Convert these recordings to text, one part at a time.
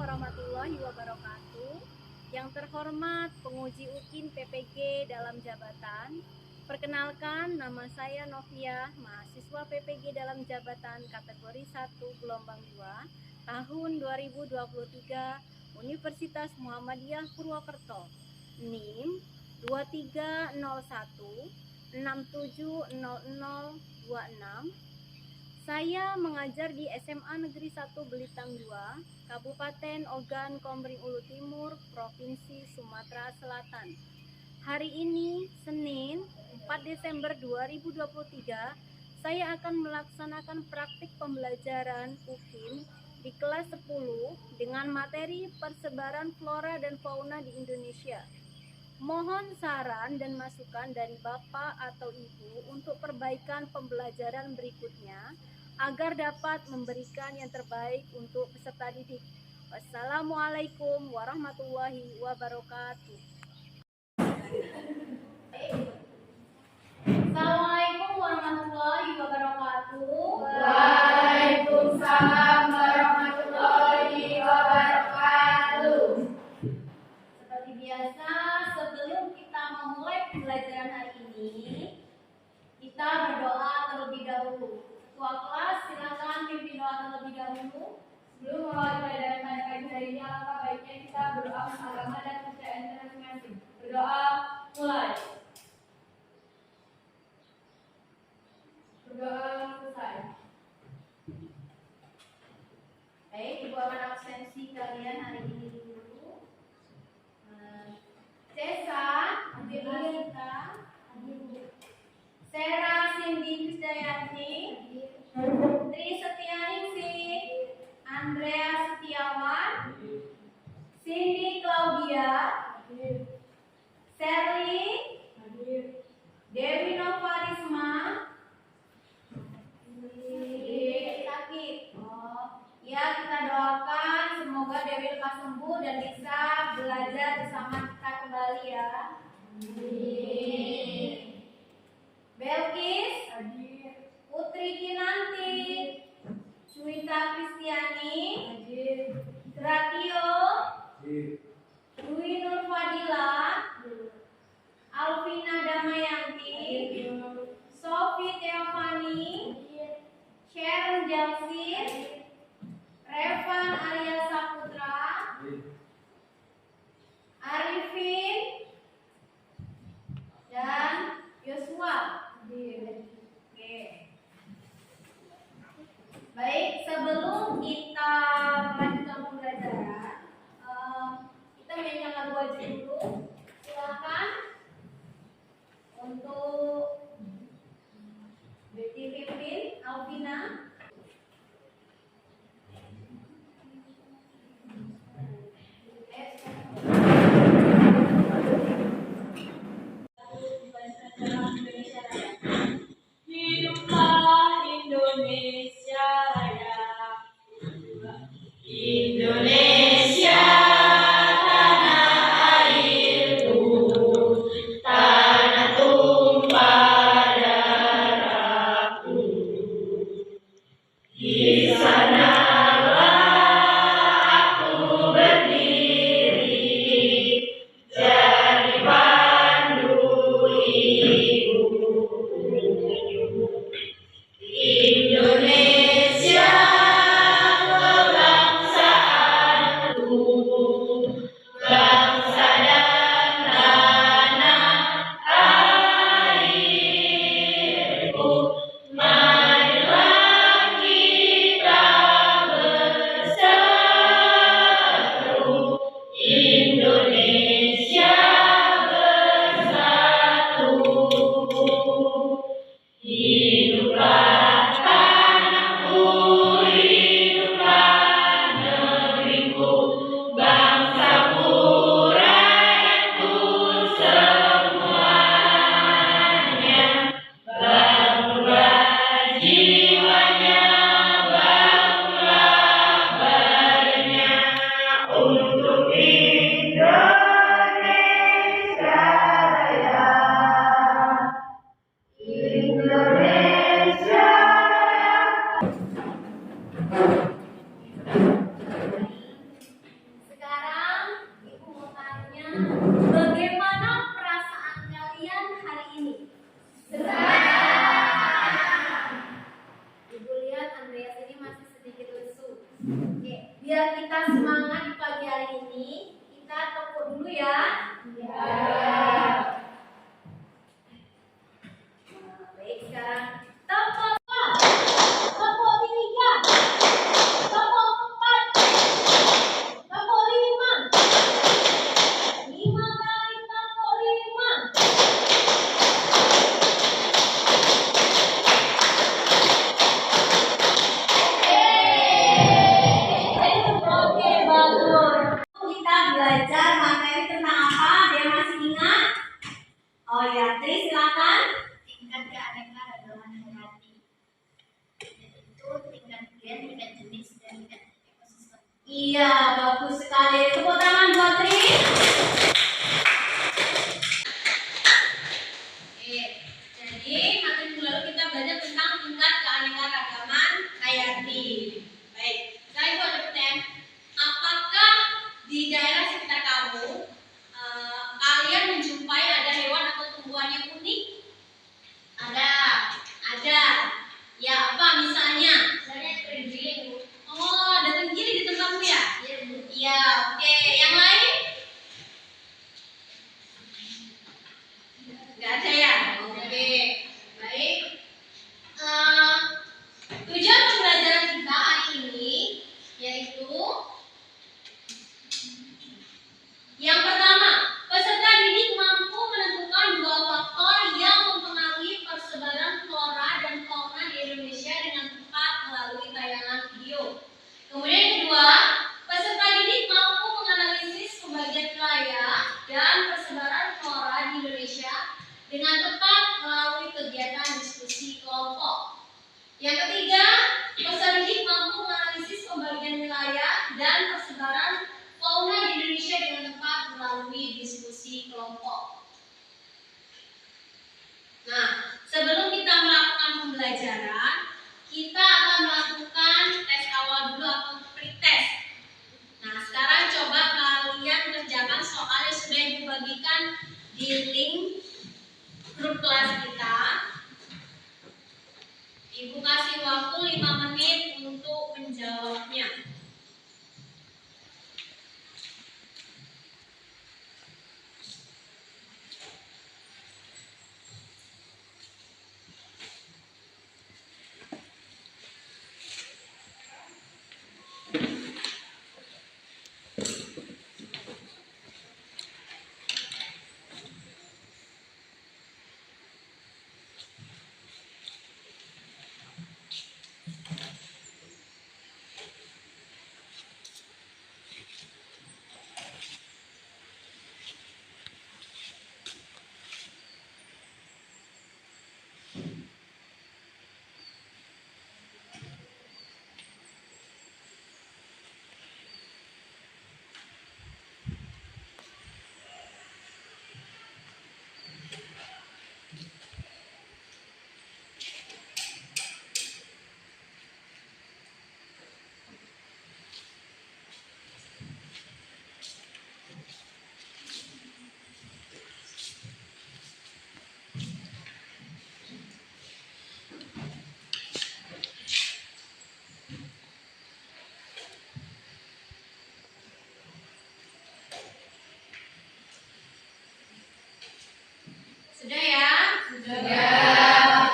warahmatullahi wabarakatuh. Yang terhormat penguji UKIN PPG dalam jabatan. Perkenalkan, nama saya Novia, mahasiswa PPG dalam jabatan kategori 1 gelombang 2 tahun 2023 Universitas Muhammadiyah Purwokerto. NIM 2301670026. Saya mengajar di SMA Negeri 1 Belitang 2, Kabupaten Ogan Komering Ulu Timur, Provinsi Sumatera Selatan. Hari ini, Senin, 4 Desember 2023, saya akan melaksanakan praktik pembelajaran UKIN di kelas 10 dengan materi persebaran flora dan fauna di Indonesia. Mohon saran dan masukan dari Bapak atau Ibu untuk perbaikan pembelajaran berikutnya agar dapat memberikan yang terbaik untuk peserta didik. Wassalamualaikum warahmatullahi wabarakatuh. Assalamualaikum warahmatullahi wabarakatuh. Waalaikumsalam warahmatullahi wabarakatuh. Seperti biasa, sebelum kita memulai pembelajaran hari ini, kita berdoa terlebih dahulu. Ketua kelas, silakan pimpin doa terlebih dahulu. Sebelum memulai pelajaran pada pagi hari ini, alangkah baiknya kita berdoa agama dan kepercayaan kita masing-masing. Berdoa, mulai. Berdoa, selesai. Baik, Ibu akan absensi kalian hari ini dulu. Cesa, Asita, Sera Cindy Krisdayanti, Tri Setianingsih, Andrea Setiawan, Cindy Claudia, Sherly, Dewi Novarisma, sakit. Ya, kita doakan semoga Dewi lekas sembuh dan bisa belajar bersama kita kembali ya. Belkis, Putri Kinanti, Cuita Kristiani, Gratio, Dwi Nur Fadila, Alvina Damayanti, Sofi Teofani, Sharon Jalsin, Revan Arya Saputra, Arifin, dan Yosua. Oke. Baik, sebelum kita melanjutkan pembelajaran, kita nyanyikan lagu aja dulu. Silakan untuk dipimpin Alvina. Hiduplah Indonesia Raya. Indonesia tanah airku, tanah tumpah darahku. Di sanalah aku berdiri, jadi pandu ibu. Indonesia kebangsaan Biar kita semangat di pagi hari ini, kita tepuk dulu ya. Baik, sekarang tepuk. Tepuk 3. Tepuk 4. Tepuk 5. 5 kali tepuk 5. Oke, bagus. Kita belajar materi tentang apa? Dia masih ingat? Oh ya, Tri silakan. Tingkat keanekaragaman hayati, yaitu tingkat gen, tingkat jenis, dan tingkat ekosistem. Iya, bagus sekali. Tepuk tangan buat Tri. Jadi materi minggu lalu kita belajar tentang tingkat keanekaragaman hayati. Baik, sekarang itu ada pertanyaan. Apakah di daerah sekitar kamu kalian menjumpai ada hewan atau tumbuhan yang unik? Ada. Ya, apa misalnya? Misalnya terenggiling. Oh, ada terenggiling di tempatmu ya? Iya, Bu. Iya, oke. Yang lain? Nggak ada ya? Oke, baik. Tujuan pembelajaran kita hari ini yaitu yang pertama, peserta didik mampu menentukan dua faktor yang mempengaruhi persebaran flora dan fauna di Indonesia dengan tepat melalui tayangan video. Kemudian yang kedua, peserta didik mampu menganalisis pembagian wilayah dan persebaran flora di Indonesia dengan tepat melalui kegiatan diskusi kelompok. Yang ketiga, peserta didik mampu menganalisis pembagian wilayah dan persebaran fauna di Indonesia dengan tepat melalui diskusi kelompok. Nah, sebelum kita melakukan pembelajaran, kita akan melakukan tes awal dulu atau pretest. Nah, sekarang coba kalian kerjakan soal yang sudah dibagikan di link grup kelas kita. Ibu kasih waktu 5 menit untuk menjawabnya. Sudah ya? Sudah.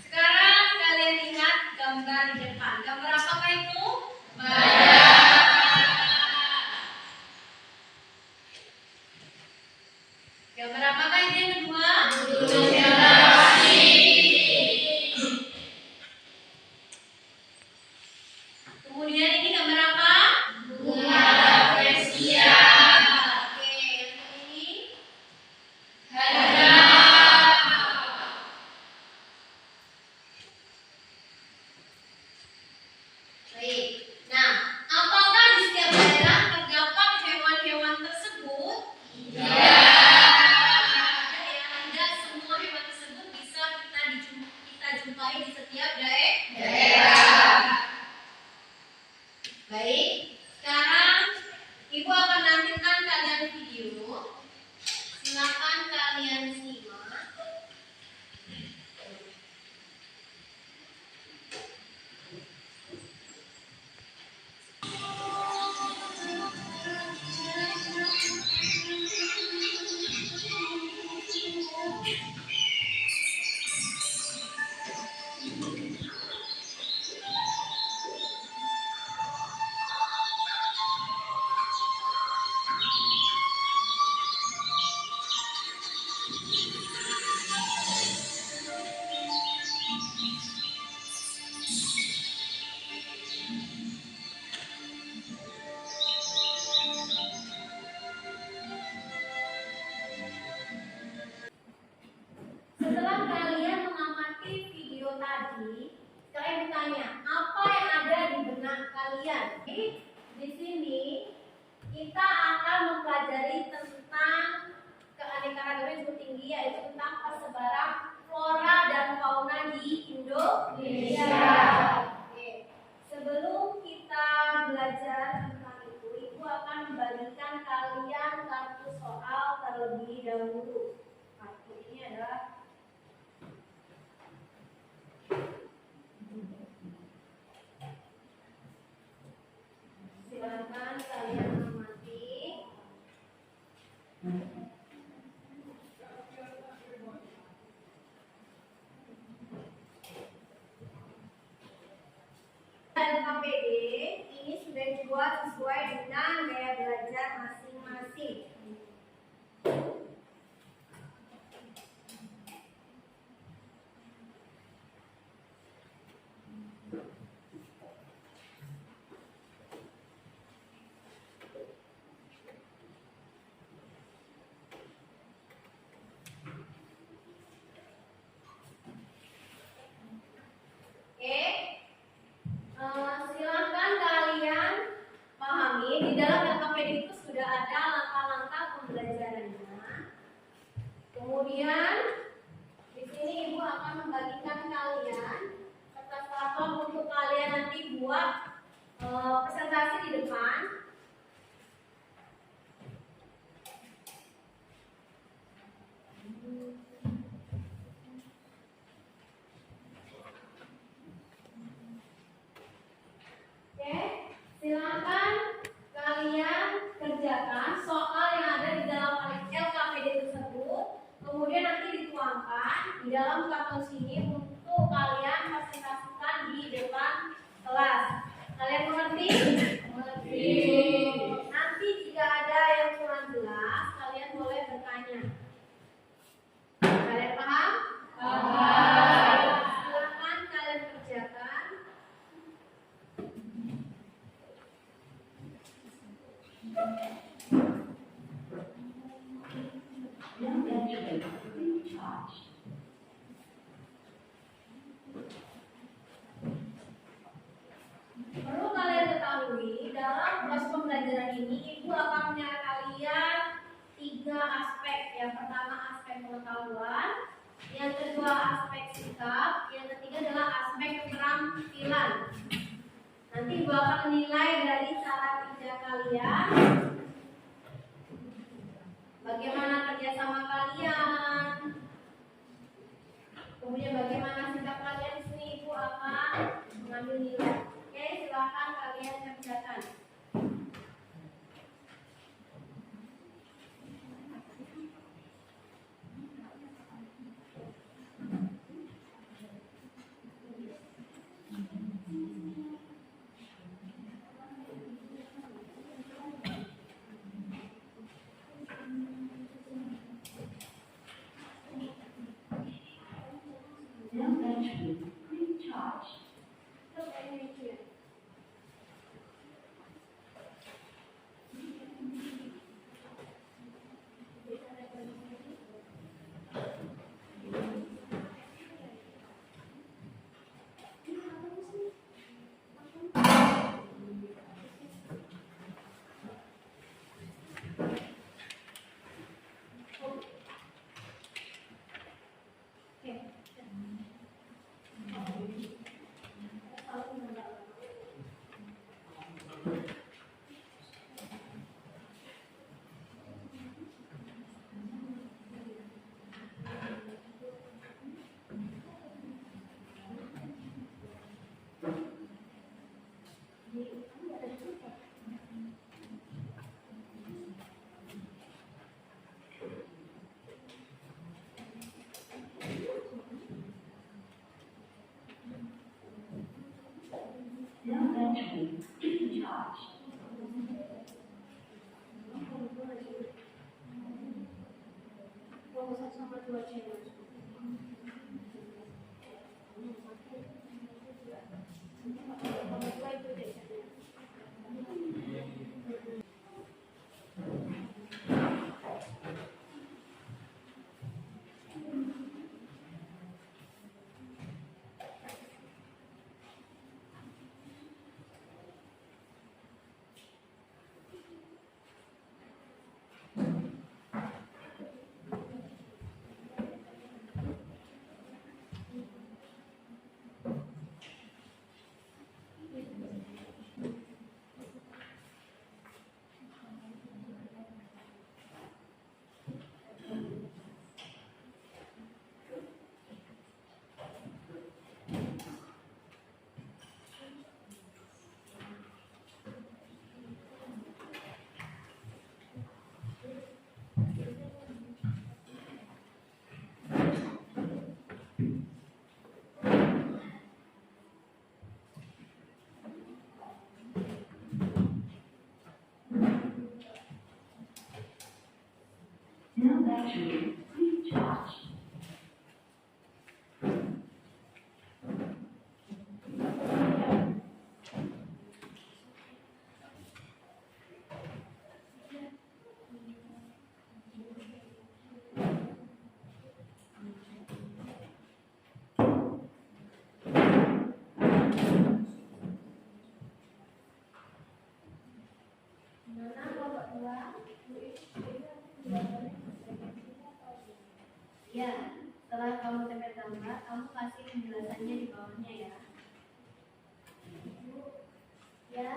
Sekarang kalian lihat gambar di depan. Gambar apakah itu? Gambar apakah itu yang kedua? Kemudian ini gambar apa? Bunga rafflesia. Oke, yang ini baik. Nah, apakah di setiap daerah terdapat hewan-hewan tersebut? Tidak semua hewan tersebut bisa kita jumpai di setiap daerah. di sini kita akan mempelajari tentang keanekaragaman yang cukup tinggi, yaitu tentang persebaran flora dan fauna di Indonesia. Oke. Sebelum kita belajar tentang itu, Ibu akan membagikan kalian kartu soal terlebih dahulu. Kartu ini adalah silakan kalian amati. Dan KPD ini sudah dibuat sesuai dengan gaya belajar masing-masing. Silakan kalian pahami di dalam LKPD itu sudah ada langkah-langkah pembelajarannya. Kemudian di sini Ibu akan membagikan kalian kertas platform untuk kalian nanti buat presentasi di depan. Silakan kalian kerjakan soal yang ada di dalam LKPD tersebut, kemudian nanti dituangkan di dalam karton sini untuk kalian presentasikan di depan kelas. Kalian mengerti? Mengerti. Nanti jika ada yang kurang jelas, kalian boleh bertanya. Kalian paham? Paham. Silakan kalian kerjakan. Perlu kalian ketahui, dalam proses pembelajaran ini Ibu akan menilai kalian 3 aspek. Yang pertama aspek pengetahuan, yang kedua aspek sikap, yang ketiga adalah aspek keterampilan. Nanti Ibu akan menilai dari cara kerja kalian, bagaimana kerjasama kalian, kemudian bagaimana sikap kalian. Di sini Ibu akan mengambil nilai. Oke, silakan kalian kerjakan. Mana kelompok 2? Ya, setelah kamu tekan gambar, kamu kasih penjelasannya di bawahnya ya. Ya.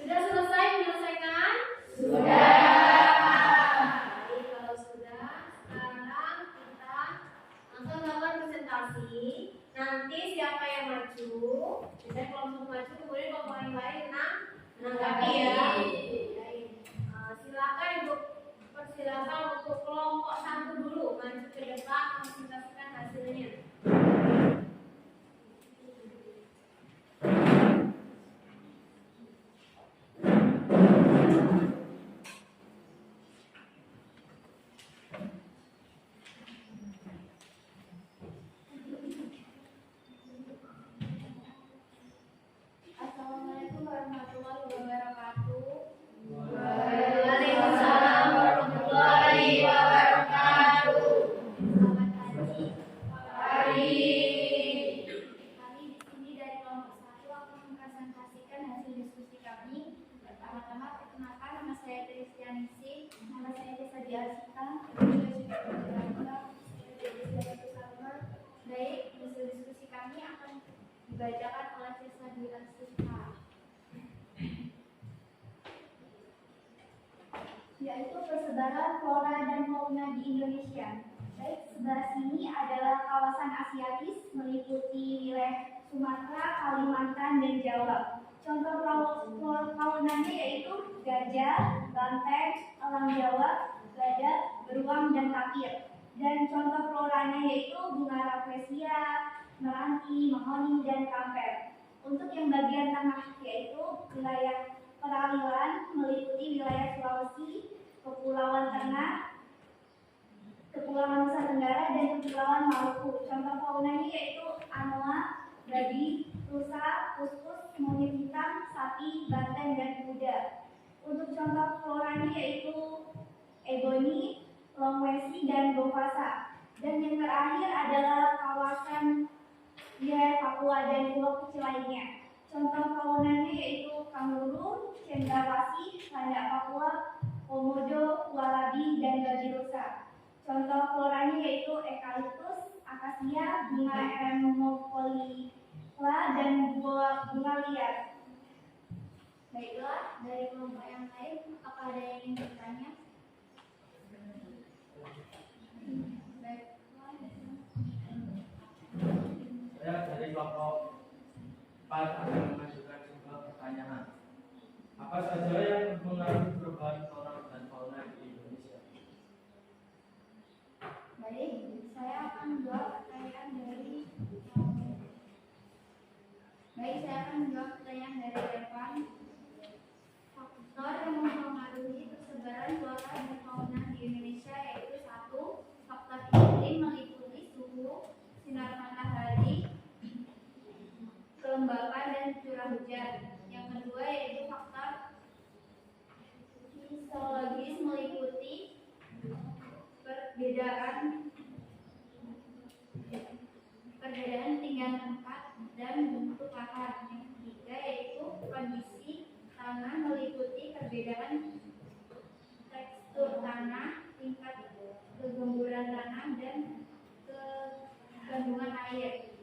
Sudah selesai menyelesaikan? Baik, kalau sudah, sekarang kita langsung melakukan presentasi. Nanti siapa yang maju, misalnya kelompok maju, kemudian kelompok yang lain menanggapi ya. Baik. Silakan untuk kelompok 1 dulu maju ke depan mempresentasikan hasilnya. Assalamualaikum warahmatullahi wabarakatuh. Waalaikumsalam warahmatullahi wabarakatuh. Selamat pagi. Pagi. Kami di sini dari kelompok 1 akan mempresentasikan hasil diskusi kami. Pertama-tama perkenalkan, nama saya Tristianisi, nama saya Desa Diarsita, Baik, hasil diskusi kami akan dibacakan oleh Desa Diarsita, yaitu persebaran flora dan fauna di Indonesia. Baik, sebelah sini adalah kawasan Asiatis meliputi wilayah Sumatera, Kalimantan, dan Jawa. Contoh faunanya yaitu gajah, banteng, elang Jawa, badak, beruang, dan tapir. Dan contoh floranya yaitu bunga rafflesia, meranti, mahoni, dan kamper. Untuk yang bagian tengah yaitu wilayah peralihan meliputi wilayah Sulawesi, Kepulauan Tengah, Kepulauan Nusa Tenggara, dan Kepulauan Maluku. Contoh faunanya yaitu anoa, babi, rusa, kuskus, monyet hitam, sapi, banteng, dan kuda. Untuk contoh floranya yaitu eboni, longwesi, dan bovasa. Dan yang terakhir adalah kawasan wilayah Papua dan pulau kecil lainnya. Contoh faunanya yaitu kanguru, cendrawasih, landak Papua, komodo, walabi, dan babi rusa. Contoh floranya yaitu eukaliptus, akasia, bunga eremopolila, dan bunga liar. Baiklah, dari kelompok yang lain, apakah ada yang ingin bertanya? Saya dari kelompok 4 akan mengajukan sebuah pertanyaan. Apa saja yang mengaruhi perubahan flora dan fauna di Indonesia? Baik, saya akan menjawab pertanyaan dari Evan. Faktor yang mempengaruhi persebaran flora dan fauna di Indonesia yaitu 1. Faktor iklim meliputi suhu, sinar matahari, kelembapan, dan curah hujan. Yang kedua yaitu faktor histologis meliputi perbedaan tinggian tempat dan bentuk lahan. Yang ketiga yaitu kondisi tanah meliputi perbedaan tekstur tanah, tingkat kegemburan tanah, dan kandungan air.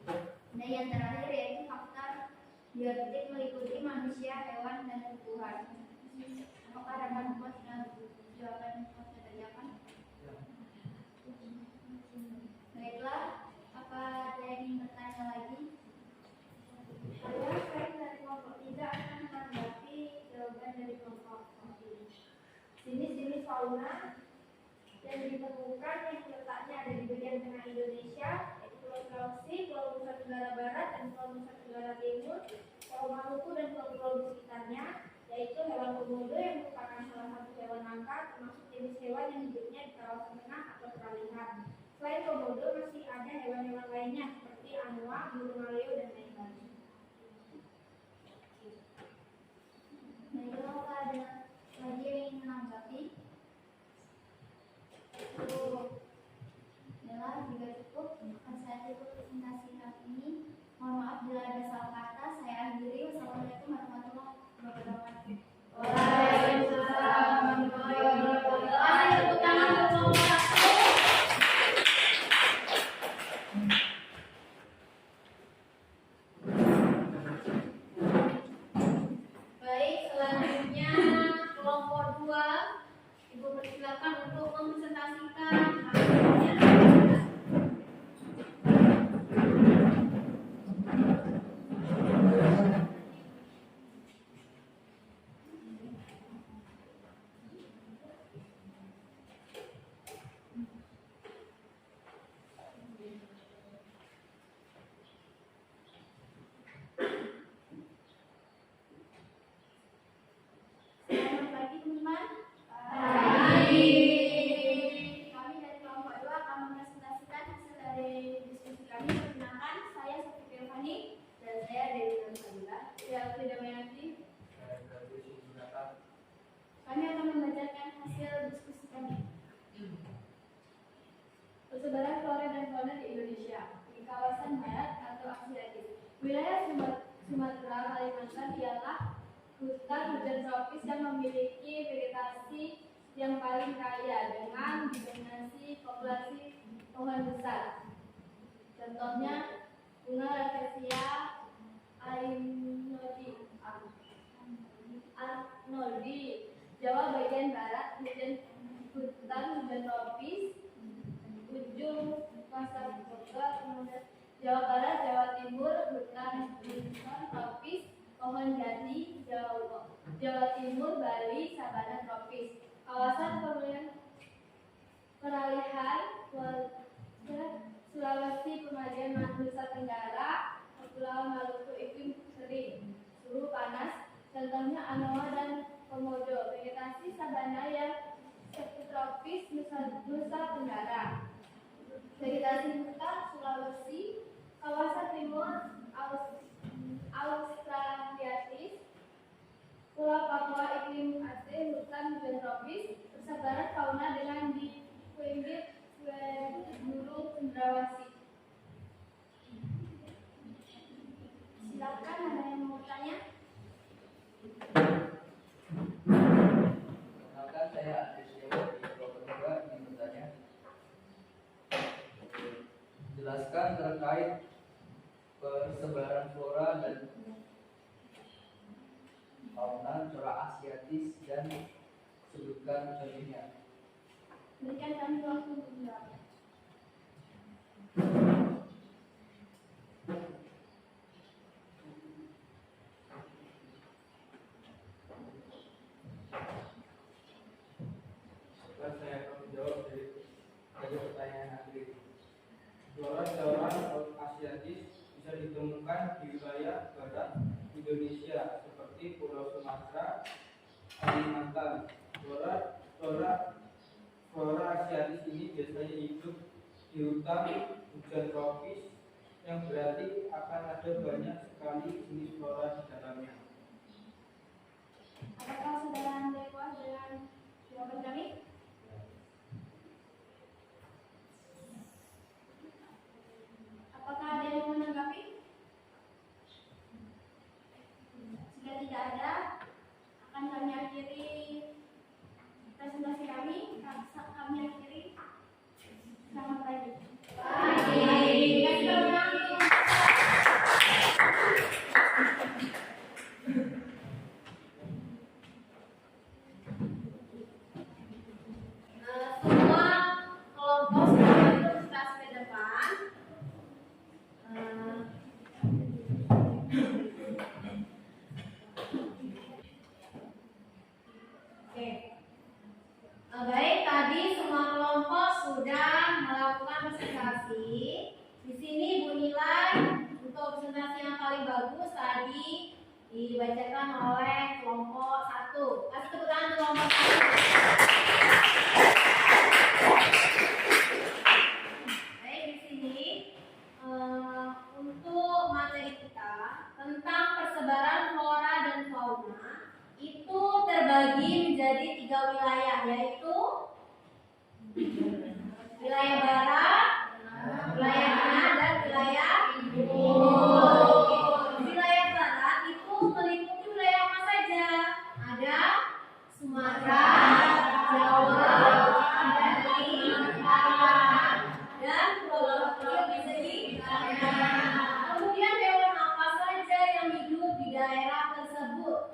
Dan yang terakhir yaitu faktor biotik meliputi manusia, hewan, dan tumbuhan. Apakah rekan puas dengan jawaban yang saya tanyakan? Baiklah, apa ada yang ingin bertanya lagi? Saya dari kelompok 3 akan menanggapi jawaban dari kelompok 4. Jenis-jenis fauna yang ditemukan yang letaknya ada di bagian tengah Indonesia, yaitu Pulau Sulawesi, Pulau Nusa Tenggara Barat, dan Pulau Nusa Tenggara Timur, Pulau Maluku, dan pulau-pulau di sekitarnya, yaitu hewan komodo yang merupakan salah satu hewan langka, termasuk jenis hewan yang hidupnya di kawasan tengah atau peralihan. Selain komodo, masih ada hewan-hewan lainnya seperti anoa, burung maleo, dan lain-lain. Baiklah, apa ada lagi yang ingin menanggapi? Yalah, jika cukup, saya tutup presentasi kali ini. Mohon maaf bila ada salah kata. Saya akhiri. Wassalamualaikum warahmatullahi wabarakatuh. Waalaikumsalam warahmatullahi wabarakatuh. Tepuk tangan untuk kelompok 1. Baik, selanjutnya kelompok 2. Ibu persilakan untuk mempresentasikan hasilnya. Selamat pagi, teman-teman. Pagi. Kami dari kelompok 2 akan mempresentasikan hasil dari diskusi kami. Perkenalkan, saya Sofi Firvani dan saya Dewi Nursanila. Ya, tidak Mayanti. Kami akan membacakan hasil diskusi kami. Persebaran flora dan fauna di Indonesia di kawasan barat atau Asiatik. Wilayah Sumatera, Kalimantan ialah hutan hujan tropis yang memiliki vegetasi yang paling kaya dengan didominasi populasi pohon besar. Contohnya bunga rafflesia arnoldi. Jawa bagian barat hutan hujan tropis ujung pasar kota, kemudian Jawa Barat, Jawa Timur, hutan tropis, pohon jati, Jawa Timur, Bali, sabana tropis. Kawasan peralihan Sulawesi, Pengajian, Nusa Tenggara, Kepulauan Maluku, iklim kering, suhu panas, contohnya anoa dan komodo. Vegetasi sabana yang subtropis Nusa Tenggara, vegetasi hutan Sulawesi, kawasan timur Australiatis, Pulau Papua iklim Aceh, hutan hujan tropis, persebaran fauna dengan di pinggir gunung Cendrawasih. Silakan, ada yang mau tanya? Perkenalkan, saya Andres Dewo di kelompok 2 ingin bertanya. Jelaskan terkait persebaran flora dan fauna flora asiatis dan sebutkan contohnya. Berikan kami waktu untuk menjawab. Setelah saya akan menjawab dari pertanyaan nanti. Flora asiatis bisa ditemukan di wilayah barat Indonesia seperti Pulau Sumatera, Kalimantan. Flora asiatis ini biasanya hidup di hutan hujan tropis yang berarti akan ada banyak sekali jenis flora di dalamnya. Apakah saudara Anda puas dengan jawaban kami? Apakah ada yang mau menanggapi? Jika tidak ada, akan kami akhiri presentasi kami. Kami akhiri. Selamat pagi. Terima kasih banyak. Semua kelompok sudah universitas ke depan. Oke. Baik, tadi semua kelompok sudah melakukan presentasi. Di sini Bu Nilai untuk presentasi yang paling bagus tadi dibacakan oleh kelompok 1. Kasih tepuk tangan kelompok 1. Baik, di sini untuk materi kita tentang persebaran flora dan fauna itu terbagi menjadi 3 wilayah, yaitu wilayah barat, wilayah tengah, dan wilayah timur. Wilayah barat itu meliputi wilayah apa saja? Ada Sumatera, Jawa, Bali, Kalimantan, dan Pulau Kecil di sini. Kemudian hewan apa saja yang hidup di daerah tersebut?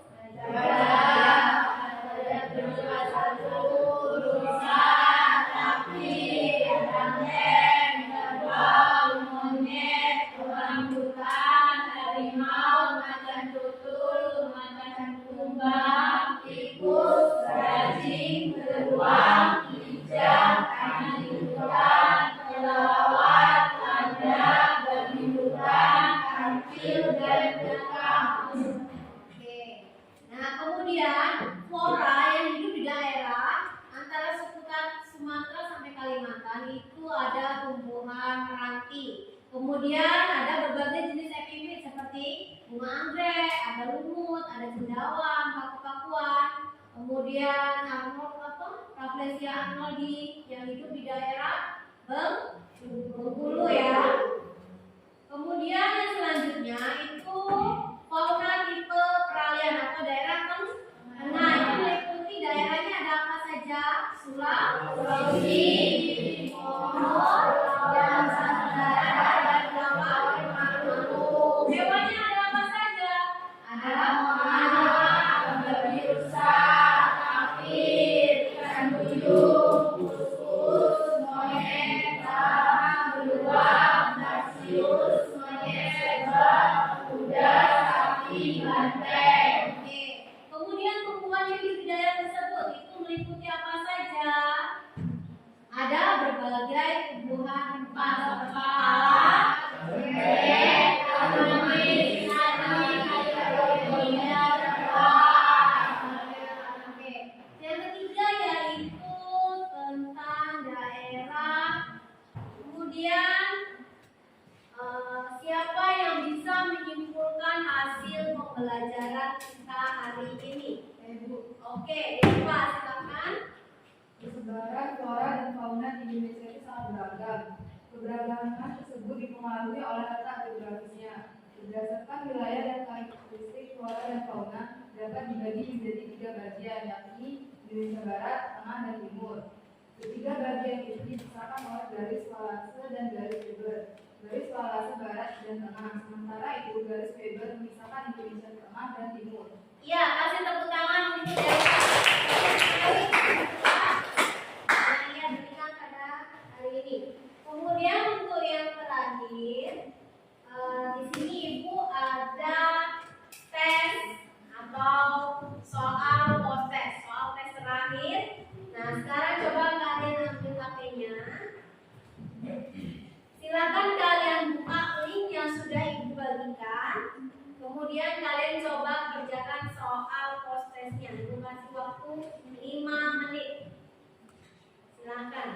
Nah, kemudian flora yang hidup di daerah antara seputar Sumatera sampai Kalimantan itu ada tumbuhan meranti. Kemudian ada berbagai jenis epifit seperti bunga anggrek, ada lumut, ada cendawan, paku-pakuan. Kemudian Rafflesia arnoldi yang hidup di daerah Bengkulu ya. Kemudian yang selanjutnya itu fauna tipe peralihan atau daerah tengah. Itu meliputi daerahnya ada apa saja? Sulawesi, Timor, dan Nusantara, dan Maluku. Hewannya ada apa saja? Ada babi rusa, tapir, ikan duyung, usus, monyet, beruang, tarsius, monyet, pelajaran kita hari ini? Oke, Dewa, silakan. Persebaran flora dan fauna di Indonesia itu sangat beragam. Keberagaman tersebut dipengaruhi oleh letak geografisnya. Berdasarkan wilayah dan karakteristik flora dan fauna dapat dibagi menjadi 3 bagian, yakni Indonesia Barat, Tengah, dan Timur. Ketiga bagian itu dipisahkan oleh garis Wallace dan garis Weber. Garis Wallace Barat dan Tengah, sementara itu garis Weber memisahkan Indonesia Tengah dan Timur. Ya, kasih tepuk tangan untuk Dewa. Yang ia berikan pada hari ini. Kemudian untuk yang terakhir, di sini Ibu ada tes atau soal post test, soal tes terakhir. Nah, sekarang coba kalian ambil HP-nya. Silakan kalian buka link yang sudah Ibu bagikan. Kemudian kalian coba kerjakan soal post testnya. Ibu kasih waktu 5 menit. Silakan.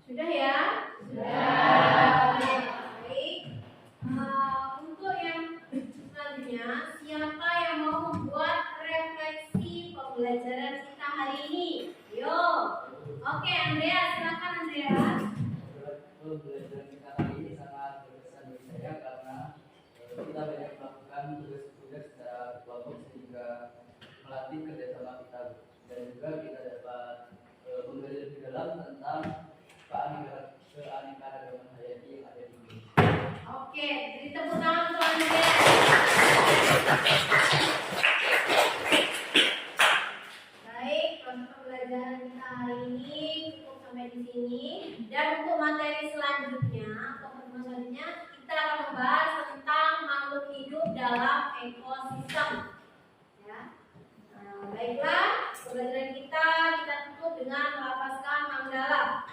Sudah ya? Sudah. Baik. Untuk yang selanjutnya, siapa yang mau membuat refleksi pembelajaran kita hari ini? Yo. Oke, Andrea, silakan Andrea. Pembelajaran kita kali ini sangat berkesan bagi saya karena kita banyak melakukan tugas-tugas secara kelompok sehingga melatih kerjasama kita dan juga kita dapat menggali lebih dalam tentang keanekaragaman hayati yang ada di Indonesia. Oke, beri tepuk tangan untuk Andrea. Baik, proses pembelajaran kita hari ini cukup sampai di sini. Dan untuk materi selanjutnya atau pertemuan selanjutnya kita akan membahas tentang makhluk hidup dalam ekosistem. Ya, baiklah, pembelajaran kita tutup dengan melafazkan hamdalah.